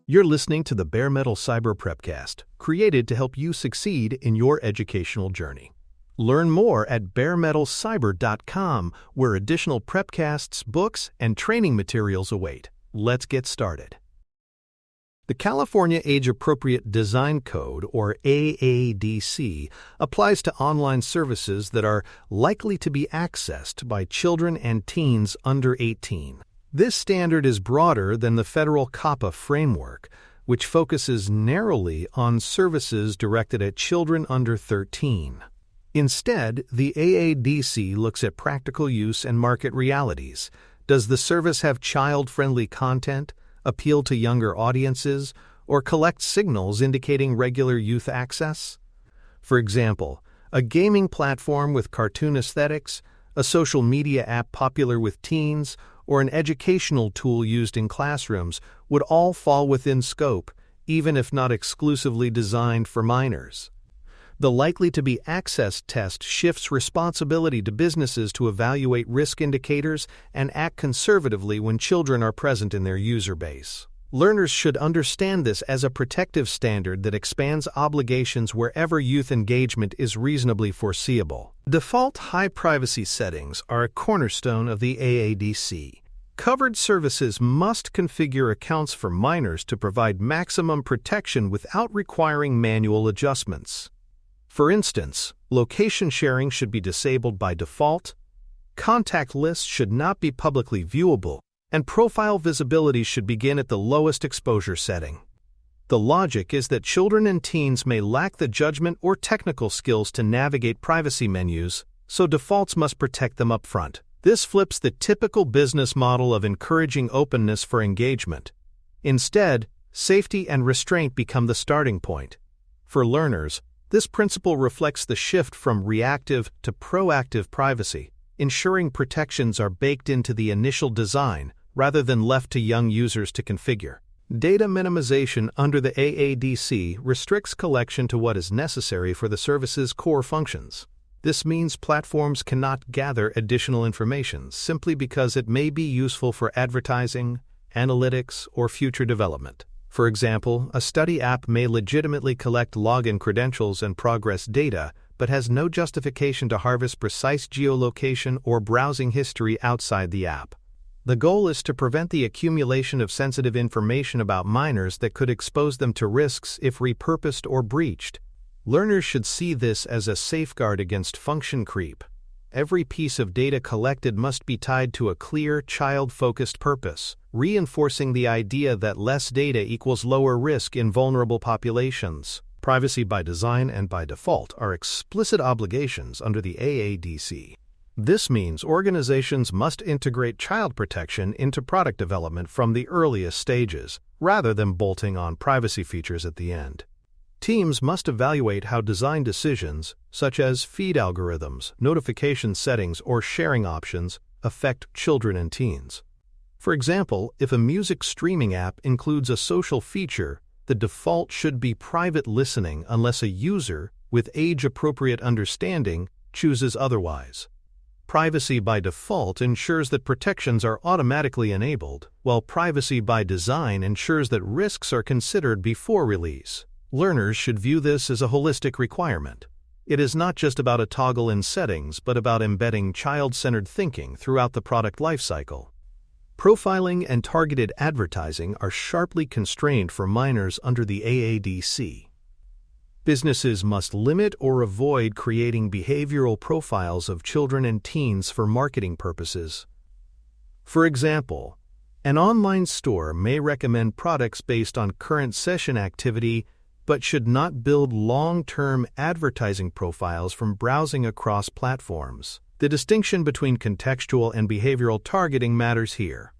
You're listening to the Bare Metal Cyber Prepcast, created to help you succeed in your educational journey. Learn more at baremetalcyber.com, where additional prepcasts, books, and training materials await. Let's get started. The California Age-Appropriate Design Code, or AADC, applies to online services that are likely to be accessed by children and teens under 18. This standard is broader than the federal COPPA framework, which focuses narrowly on services directed at children under 13. Instead, the AADC looks at practical use and market realities. Does the service have child-friendly content, appeal to younger audiences, or collect signals indicating regular youth access? For example, a gaming platform with cartoon aesthetics, a social media app popular with teens, or an educational tool used in classrooms would all fall within scope, even if not exclusively designed for minors. The likely to be accessed test shifts responsibility to businesses to evaluate risk indicators and act conservatively when children are present in their user base. Learners should understand this as a protective standard that expands obligations wherever youth engagement is reasonably foreseeable. Default high privacy settings are a cornerstone of the AADC. Covered services must configure accounts for minors to provide maximum protection without requiring manual adjustments. For instance, location sharing should be disabled by default, contact lists should not be publicly viewable, and profile visibility should begin at the lowest exposure setting. The logic is that children and teens may lack the judgment or technical skills to navigate privacy menus, so defaults must protect them up front. This flips the typical business model of encouraging openness for engagement. Instead, safety and restraint become the starting point. For learners, this principle reflects the shift from reactive to proactive privacy, ensuring protections are baked into the initial design rather than left to young users to configure. Data minimization under the AADC restricts collection to what is necessary for the service's core functions. This means platforms cannot gather additional information simply because it may be useful for advertising, analytics, or future development. For example, a study app may legitimately collect login credentials and progress data, but has no justification to harvest precise geolocation or browsing history outside the app. The goal is to prevent the accumulation of sensitive information about minors that could expose them to risks if repurposed or breached. Learners should see this as a safeguard against function creep. Every piece of data collected must be tied to a clear, child-focused purpose, reinforcing the idea that less data equals lower risk in vulnerable populations. Privacy by design and by default are explicit obligations under the AADC. This means organizations must integrate child protection into product development from the earliest stages, rather than bolting on privacy features at the end. Teams must evaluate how design decisions, such as feed algorithms, notification settings, or sharing options, affect children and teens. For example, if a music streaming app includes a social feature, the default should be private listening unless a user, with age-appropriate understanding, chooses otherwise. Privacy by default ensures that protections are automatically enabled, while privacy by design ensures that risks are considered before release. Learners should view this as a holistic requirement. It is not just about a toggle in settings, but about embedding child-centered thinking throughout the product lifecycle. Profiling and targeted advertising are sharply constrained for minors under the AADC. Businesses must limit or avoid creating behavioral profiles of children and teens for marketing purposes. For example, an online store may recommend products based on current session activity, but should not build long-term advertising profiles from browsing across platforms. The distinction between contextual and behavioral targeting matters here.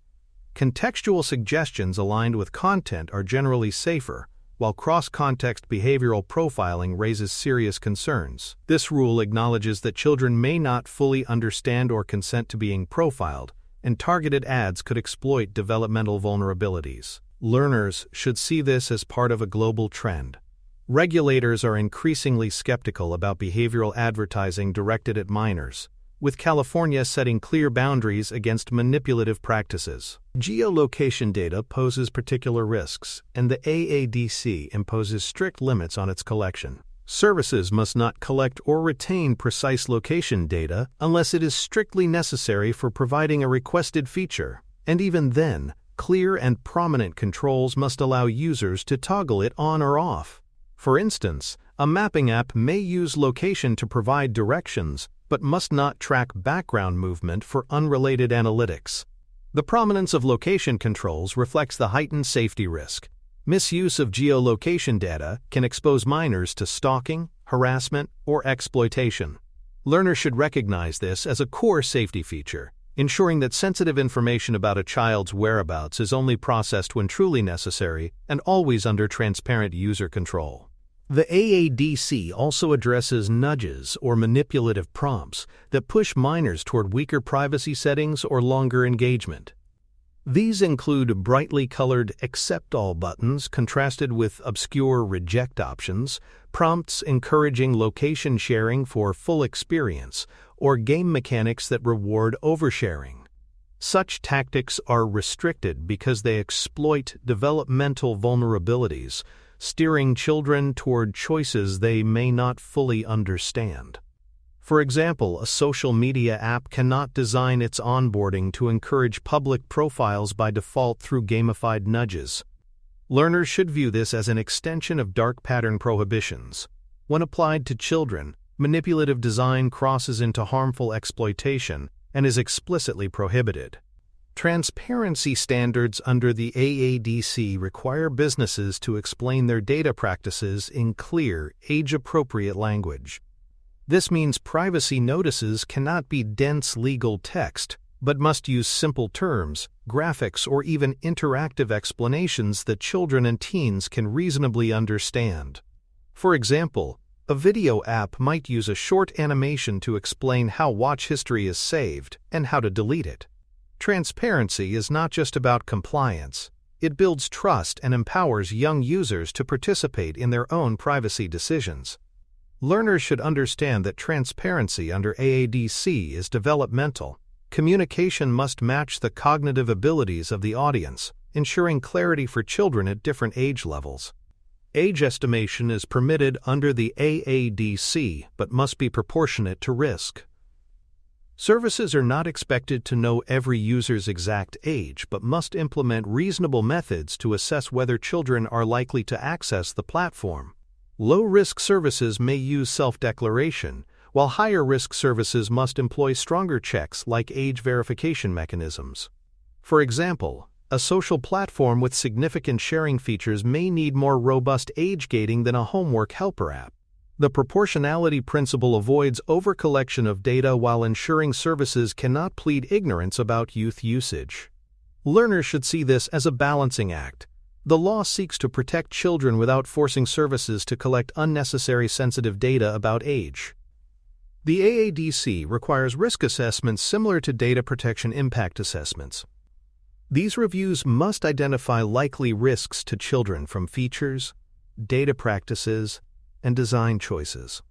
Contextual suggestions aligned with content are generally safer, while cross-context behavioral profiling raises serious concerns. This rule acknowledges that children may not fully understand or consent to being profiled, and targeted ads could exploit developmental vulnerabilities. Learners should see this as part of a global trend. Regulators are increasingly skeptical about behavioral advertising directed at minors, with California setting clear boundaries against manipulative practices. Geolocation data poses particular risks, and the AADC imposes strict limits on its collection. Services must not collect or retain precise location data unless it is strictly necessary for providing a requested feature, and even then, clear and prominent controls must allow users to toggle it on or off. For instance, a mapping app may use location to provide directions, but must not track background movement for unrelated analytics. The prominence of location controls reflects the heightened safety risk. Misuse of geolocation data can expose minors to stalking, harassment, or exploitation. Learners should recognize this as a core safety feature, ensuring that sensitive information about a child's whereabouts is only processed when truly necessary and always under transparent user control. The AADC also addresses nudges or manipulative prompts that push minors toward weaker privacy settings or longer engagement. These include brightly colored accept all buttons contrasted with obscure reject options, prompts encouraging location sharing for full experience, or game mechanics that reward oversharing. Such tactics are restricted because they exploit developmental vulnerabilities, steering children toward choices they may not fully understand. For example, a social media app cannot design its onboarding to encourage public profiles by default through gamified nudges. Learners should view this as an extension of dark pattern prohibitions. When applied to children, manipulative design crosses into harmful exploitation and is explicitly prohibited. Transparency standards under the AADC require businesses to explain their data practices in clear, age-appropriate language. This means privacy notices cannot be dense legal text, but must use simple terms, graphics, or even interactive explanations that children and teens can reasonably understand. For example, a video app might use a short animation to explain how watch history is saved and how to delete it. Transparency is not just about compliance. It builds trust and empowers young users to participate in their own privacy decisions. Learners should understand that transparency under AADC is developmental. Communication must match the cognitive abilities of the audience, ensuring clarity for children at different age levels. Age estimation is permitted under the AADC but must be proportionate to risk. Services are not expected to know every user's exact age but must implement reasonable methods to assess whether children are likely to access the platform. Low-risk services may use self-declaration, while higher-risk services must employ stronger checks like age verification mechanisms. For example, a social platform with significant sharing features may need more robust age gating than a homework helper app. The proportionality principle avoids overcollection of data while ensuring services cannot plead ignorance about youth usage. Learners should see this as a balancing act. The law seeks to protect children without forcing services to collect unnecessary sensitive data about age. The AADC requires risk assessments similar to data protection impact assessments. These reviews must identify likely risks to children from features, data practices, and design choices.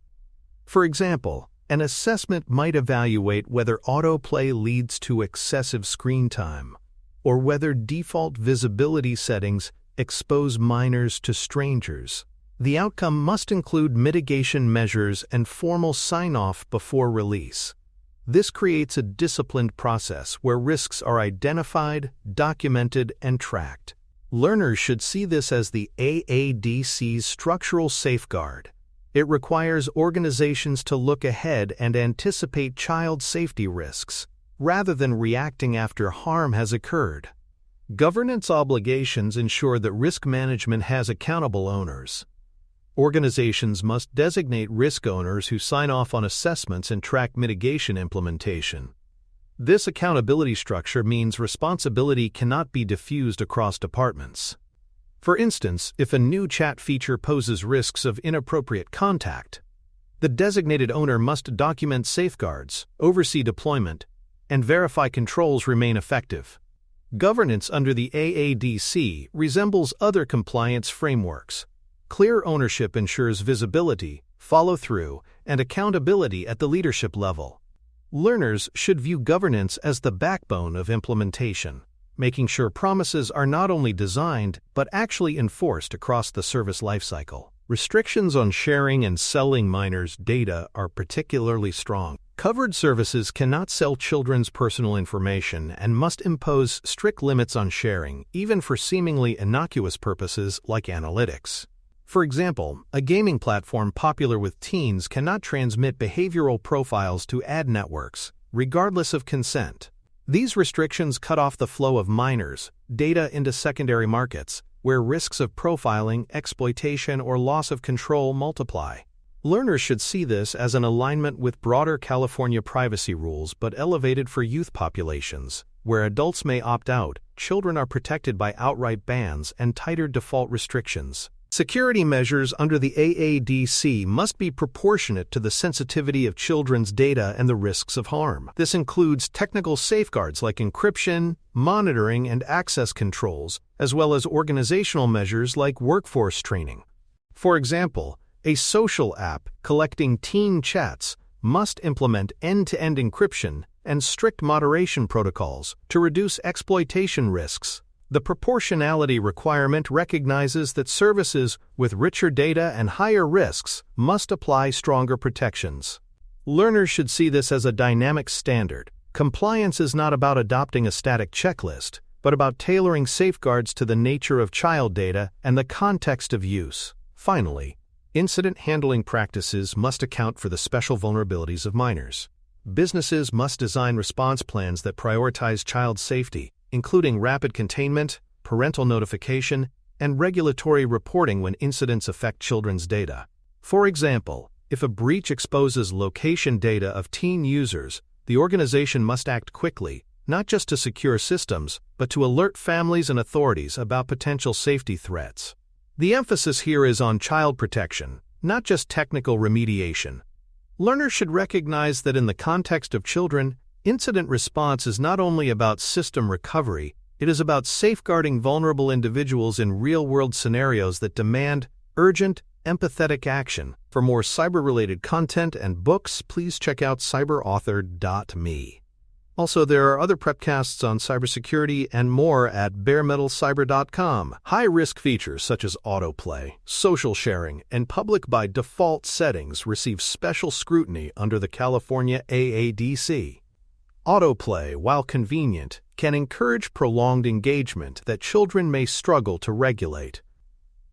For example, an assessment might evaluate whether autoplay leads to excessive screen time, or whether default visibility settings expose minors to strangers. The outcome must include mitigation measures and formal sign-off before release. This creates a disciplined process where risks are identified, documented, and tracked. Learners should see this as the AADC's structural safeguard. It requires organizations to look ahead and anticipate child safety risks, rather than reacting after harm has occurred. Governance obligations ensure that risk management has accountable owners. Organizations must designate risk owners who sign off on assessments and track mitigation implementation. This accountability structure means responsibility cannot be diffused across departments. For instance, if a new chat feature poses risks of inappropriate contact, the designated owner must document safeguards, oversee deployment, and verify controls remain effective. Governance under the AADC resembles other compliance frameworks. Clear ownership ensures visibility, follow-through, and accountability at the leadership level. Learners should view governance as the backbone of implementation, making sure promises are not only designed but actually enforced across the service lifecycle. Restrictions on sharing and selling minors' data are particularly strong. Covered services cannot sell children's personal information and must impose strict limits on sharing, even for seemingly innocuous purposes like analytics. For example, a gaming platform popular with teens cannot transmit behavioral profiles to ad networks, regardless of consent. These restrictions cut off the flow of minors' data into secondary markets, where risks of profiling, exploitation, or loss of control multiply. Learners should see this as an alignment with broader California privacy rules but elevated for youth populations. Where adults may opt out, children are protected by outright bans and tighter default restrictions. Security measures under the AADC must be proportionate to the sensitivity of children's data and the risks of harm. This includes technical safeguards like encryption, monitoring, and access controls, as well as organizational measures like workforce training. For example, a social app collecting teen chats must implement end-to-end encryption and strict moderation protocols to reduce exploitation risks. The proportionality requirement recognizes that services with richer data and higher risks must apply stronger protections. Learners should see this as a dynamic standard. Compliance is not about adopting a static checklist, but about tailoring safeguards to the nature of child data and the context of use. Finally, incident handling practices must account for the special vulnerabilities of minors. Businesses must design response plans that prioritize child safety, including rapid containment, parental notification, and regulatory reporting when incidents affect children's data. For example, if a breach exposes location data of teen users, the organization must act quickly, not just to secure systems, but to alert families and authorities about potential safety threats. The emphasis here is on child protection, not just technical remediation. Learners should recognize that in the context of children, incident response is not only about system recovery, it is about safeguarding vulnerable individuals in real-world scenarios that demand urgent, empathetic action. For more cyber-related content and books, please check out cyberauthor.me. Also, there are other prepcasts on cybersecurity and more at baremetalcyber.com. High-risk features such as autoplay, social sharing, and public by default settings receive special scrutiny under the California AADC. Autoplay, while convenient, can encourage prolonged engagement that children may struggle to regulate.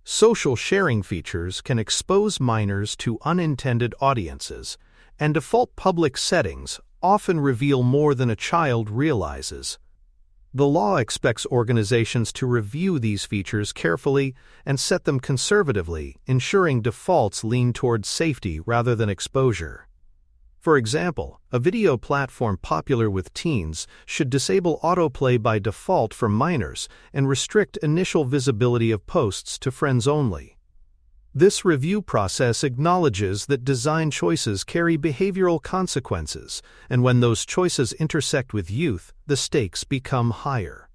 Social sharing features can expose minors to unintended audiences, and default public settings often reveal more than a child realizes. The law expects organizations to review these features carefully and set them conservatively, ensuring defaults lean toward safety rather than exposure. For example, a video platform popular with teens should disable autoplay by default for minors and restrict initial visibility of posts to friends only. This review process acknowledges that design choices carry behavioral consequences, and when those choices intersect with youth, the stakes become higher.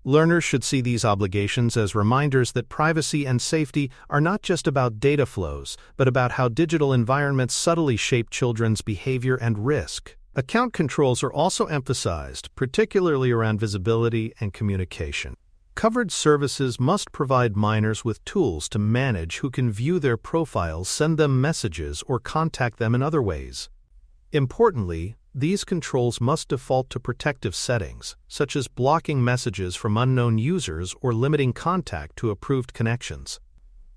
Learners should see these obligations as reminders that privacy and safety are not just about data flows, but about how digital environments subtly shape children's behavior and risk. Account controls are also emphasized, particularly around visibility and communication. Covered services must provide minors with tools to manage who can view their profiles, send them messages, or contact them in other ways. Importantly, these controls must default to protective settings, such as blocking messages from unknown users or limiting contact to approved connections.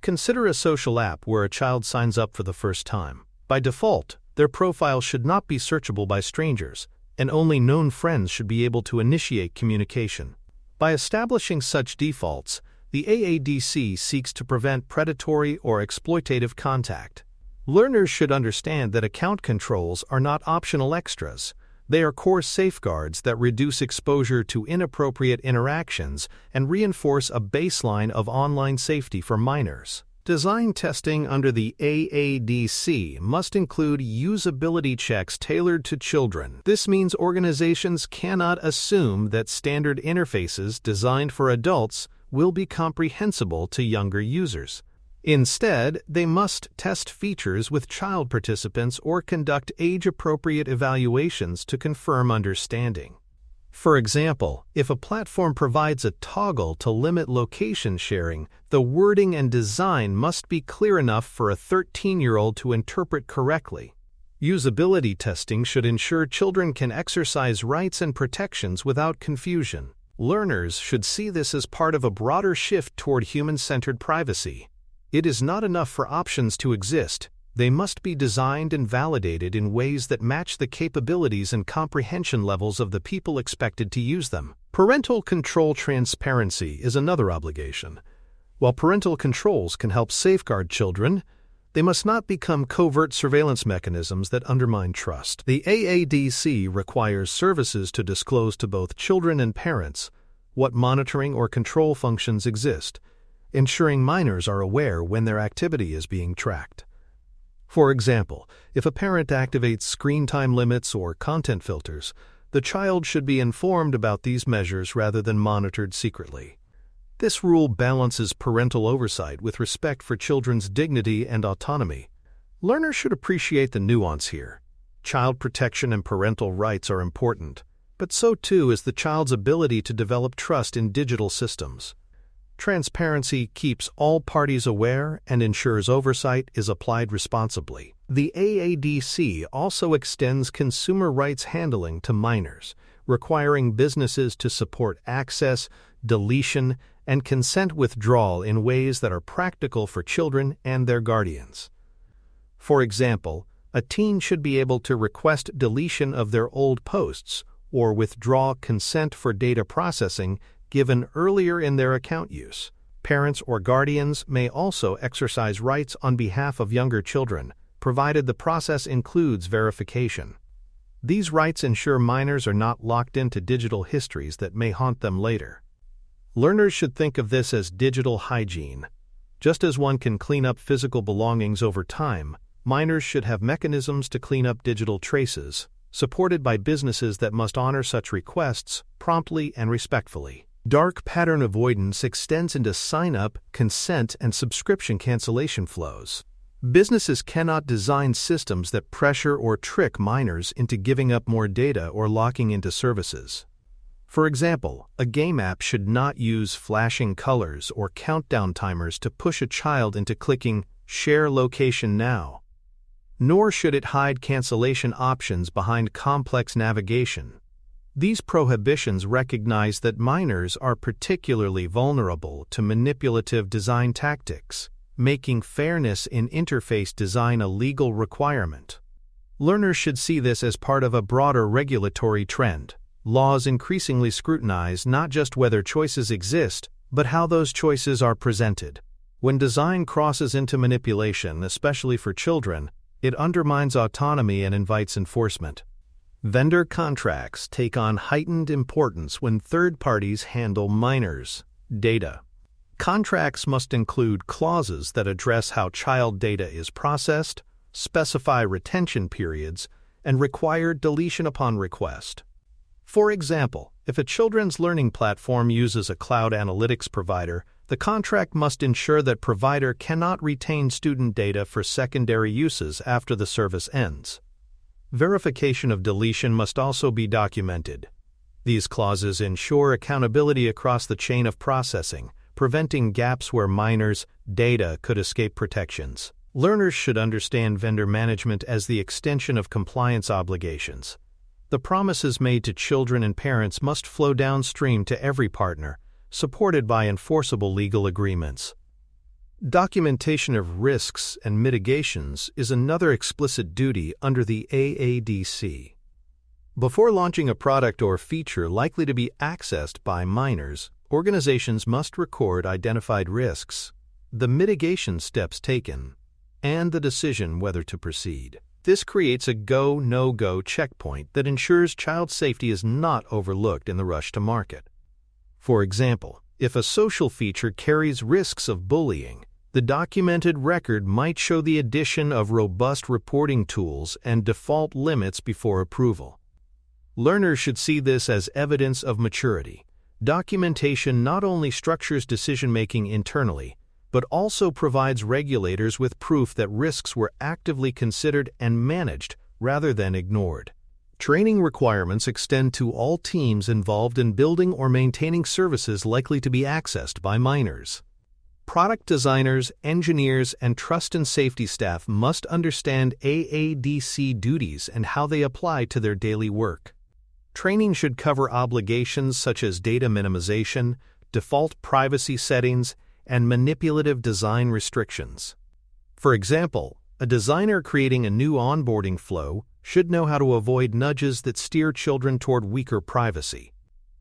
Consider a social app where a child signs up for the first time. By default, their profile should not be searchable by strangers, and only known friends should be able to initiate communication. By establishing such defaults, the AADC seeks to prevent predatory or exploitative contact. Learners should understand that account controls are not optional extras. They are core safeguards that reduce exposure to inappropriate interactions and reinforce a baseline of online safety for minors. Design testing under the AADC must include usability checks tailored to children. This means organizations cannot assume that standard interfaces designed for adults will be comprehensible to younger users. Instead, they must test features with child participants or conduct age-appropriate evaluations to confirm understanding. For example, if a platform provides a toggle to limit location sharing, the wording and design must be clear enough for a 13-year-old to interpret correctly. Usability testing should ensure children can exercise rights and protections without confusion. Learners should see this as part of a broader shift toward human-centered privacy. It is not enough for options to exist. They must be designed and validated in ways that match the capabilities and comprehension levels of the people expected to use them. Parental control transparency is another obligation. While parental controls can help safeguard children, they must not become covert surveillance mechanisms that undermine trust. The AADC requires services to disclose to both children and parents what monitoring or control functions exist, ensuring minors are aware when their activity is being tracked. For example, if a parent activates screen time limits or content filters, the child should be informed about these measures rather than monitored secretly. This rule balances parental oversight with respect for children's dignity and autonomy. Learners should appreciate the nuance here. Child protection and parental rights are important, but so too is the child's ability to develop trust in digital systems. Transparency keeps all parties aware and ensures oversight is applied responsibly. The AADC also extends consumer rights handling to minors, requiring businesses to support access, deletion, and consent withdrawal in ways that are practical for children and their guardians. For example, a teen should be able to request deletion of their old posts or withdraw consent for data processing given earlier in their account use. Parents or guardians may also exercise rights on behalf of younger children, provided the process includes verification. These rights ensure minors are not locked into digital histories that may haunt them later. Learners should think of this as digital hygiene. Just as one can clean up physical belongings over time, minors should have mechanisms to clean up digital traces, supported by businesses that must honor such requests promptly and respectfully. Dark pattern avoidance extends into sign-up, consent, and subscription cancellation flows. Businesses cannot design systems that pressure or trick minors into giving up more data or locking into services. For example, a game app should not use flashing colors or countdown timers to push a child into clicking "Share location now." Nor should it hide cancellation options behind complex navigation. These prohibitions recognize that minors are particularly vulnerable to manipulative design tactics, making fairness in interface design a legal requirement. Learners should see this as part of a broader regulatory trend. Laws increasingly scrutinize not just whether choices exist, but how those choices are presented. When design crosses into manipulation, especially for children, it undermines autonomy and invites enforcement. Vendor contracts take on heightened importance when third parties handle minors' data. Contracts must include clauses that address how child data is processed, specify retention periods, and require deletion upon request. For example, if a children's learning platform uses a cloud analytics provider, the contract must ensure that provider cannot retain student data for secondary uses after the service ends. Verification of deletion must also be documented. These clauses ensure accountability across the chain of processing, preventing gaps where minors' data could escape protections. Learners should understand vendor management as the extension of compliance obligations. The promises made to children and parents must flow downstream to every partner, supported by enforceable legal agreements. Documentation of risks and mitigations is another explicit duty under the AADC. Before launching a product or feature likely to be accessed by minors, organizations must record identified risks, the mitigation steps taken, and the decision whether to proceed. This creates a go, no-go checkpoint that ensures child safety is not overlooked in the rush to market. For example, if a social feature carries risks of bullying, the documented record might show the addition of robust reporting tools and default limits before approval. Learners should see this as evidence of maturity. Documentation not only structures decision-making internally, but also provides regulators with proof that risks were actively considered and managed rather than ignored. Training requirements extend to all teams involved in building or maintaining services likely to be accessed by minors. Product designers, engineers, and trust and safety staff must understand AADC duties and how they apply to their daily work. Training should cover obligations such as data minimization, default privacy settings, and manipulative design restrictions. For example, a designer creating a new onboarding flow should know how to avoid nudges that steer children toward weaker privacy.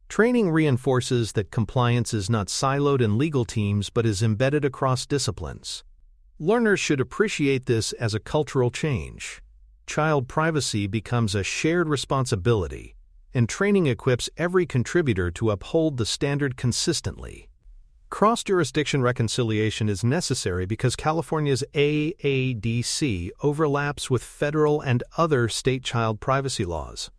Training reinforces that compliance is not siloed in legal teams but is embedded across disciplines. Learners should appreciate this as a cultural change. Child privacy becomes a shared responsibility, and training equips every contributor to uphold the standard consistently. Cross-jurisdiction reconciliation is necessary because California's AADC overlaps with federal and other state child privacy laws.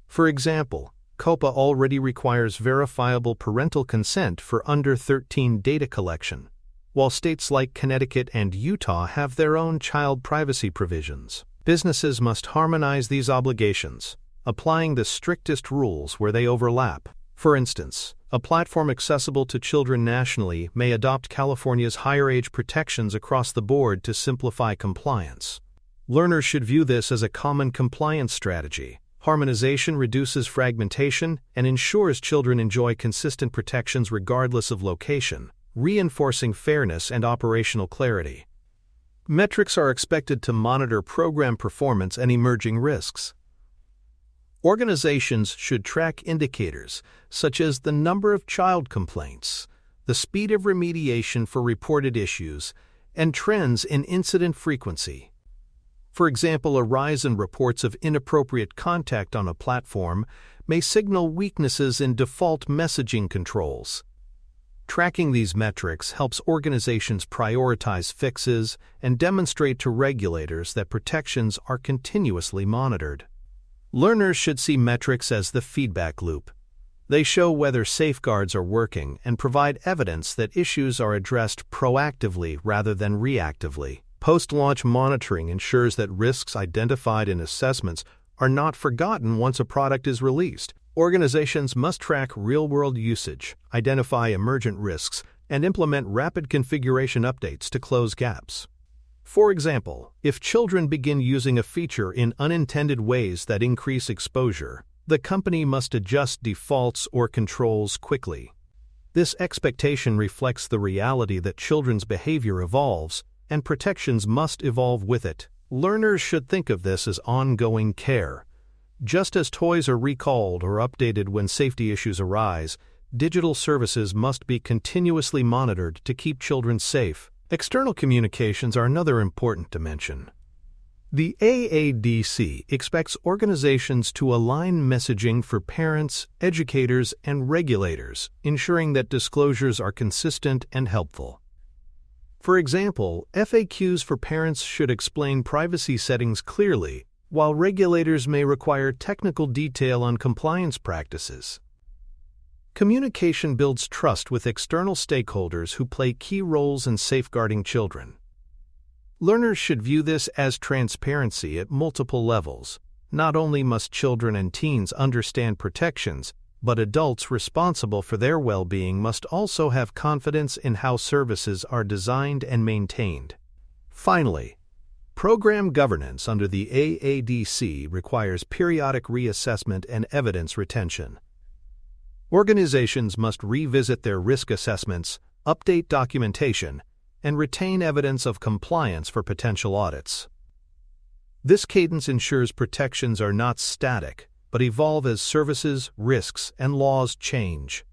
For example, COPPA already requires verifiable parental consent for under 13 data collection, while states like Connecticut and Utah have their own child privacy provisions. Businesses must harmonize these obligations, applying the strictest rules where they overlap. For instance, a platform accessible to children nationally may adopt California's higher age protections across the board to simplify compliance. Learners should view this as a common compliance strategy. Harmonization reduces fragmentation and ensures children enjoy consistent protections regardless of location, reinforcing fairness and operational clarity. Metrics are expected to monitor program performance and emerging risks. Organizations should track indicators such as the number of child complaints, the speed of remediation for reported issues, and trends in incident frequency. For example, a rise in reports of inappropriate contact on a platform may signal weaknesses in default messaging controls. Tracking these metrics helps organizations prioritize fixes and demonstrate to regulators that protections are continuously monitored. Learners should see metrics as the feedback loop. They show whether safeguards are working and provide evidence that issues are addressed proactively rather than reactively. Post-launch monitoring ensures that risks identified in assessments are not forgotten once a product is released. Organizations must track real-world usage, identify emergent risks, and implement rapid configuration updates to close gaps. For example, if children begin using a feature in unintended ways that increase exposure, the company must adjust defaults or controls quickly. This expectation reflects the reality that children's behavior evolves, and protections must evolve with it. Learners should think of this as ongoing care. Just as toys are recalled or updated when safety issues arise, digital services must be continuously monitored to keep children safe. External communications are another important dimension. The AADC expects organizations to align messaging for parents, educators, and regulators, ensuring that disclosures are consistent and helpful. For example, FAQs for parents should explain privacy settings clearly, while regulators may require technical detail on compliance practices. Communication builds trust with external stakeholders who play key roles in safeguarding children. Learners should view this as transparency at multiple levels. Not only must children and teens understand protections, but adults responsible for their well-being must also have confidence in how services are designed and maintained. Finally, program governance under the AADC requires periodic reassessment and evidence retention. Organizations must revisit their risk assessments, update documentation, and retain evidence of compliance for potential audits. This cadence ensures protections are not static, but evolve as services, risks, and laws change.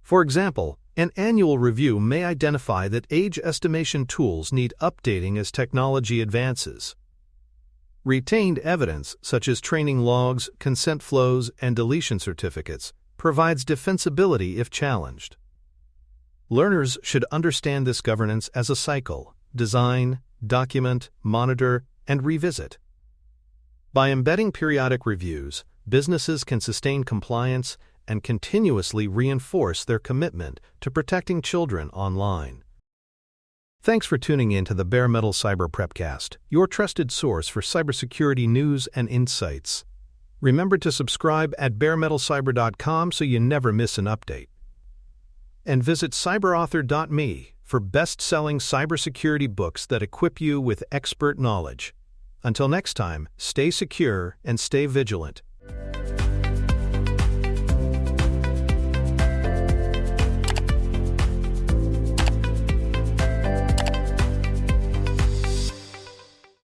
For example, an annual review may identify that age estimation tools need updating as technology advances. Retained evidence, such as training logs, consent flows, and deletion certificates, provides defensibility if challenged. Learners should understand this governance as a cycle: design, document, monitor, and revisit. By embedding periodic reviews, businesses can sustain compliance, and continuously reinforce their commitment to protecting children online. Thanks for tuning in to the Bare Metal Cyber Prepcast, your trusted source for cybersecurity news and insights. Remember to subscribe at baremetalcyber.com so you never miss an update. And visit cyberauthor.me for best-selling cybersecurity books that equip you with expert knowledge. Until next time, stay secure and stay vigilant.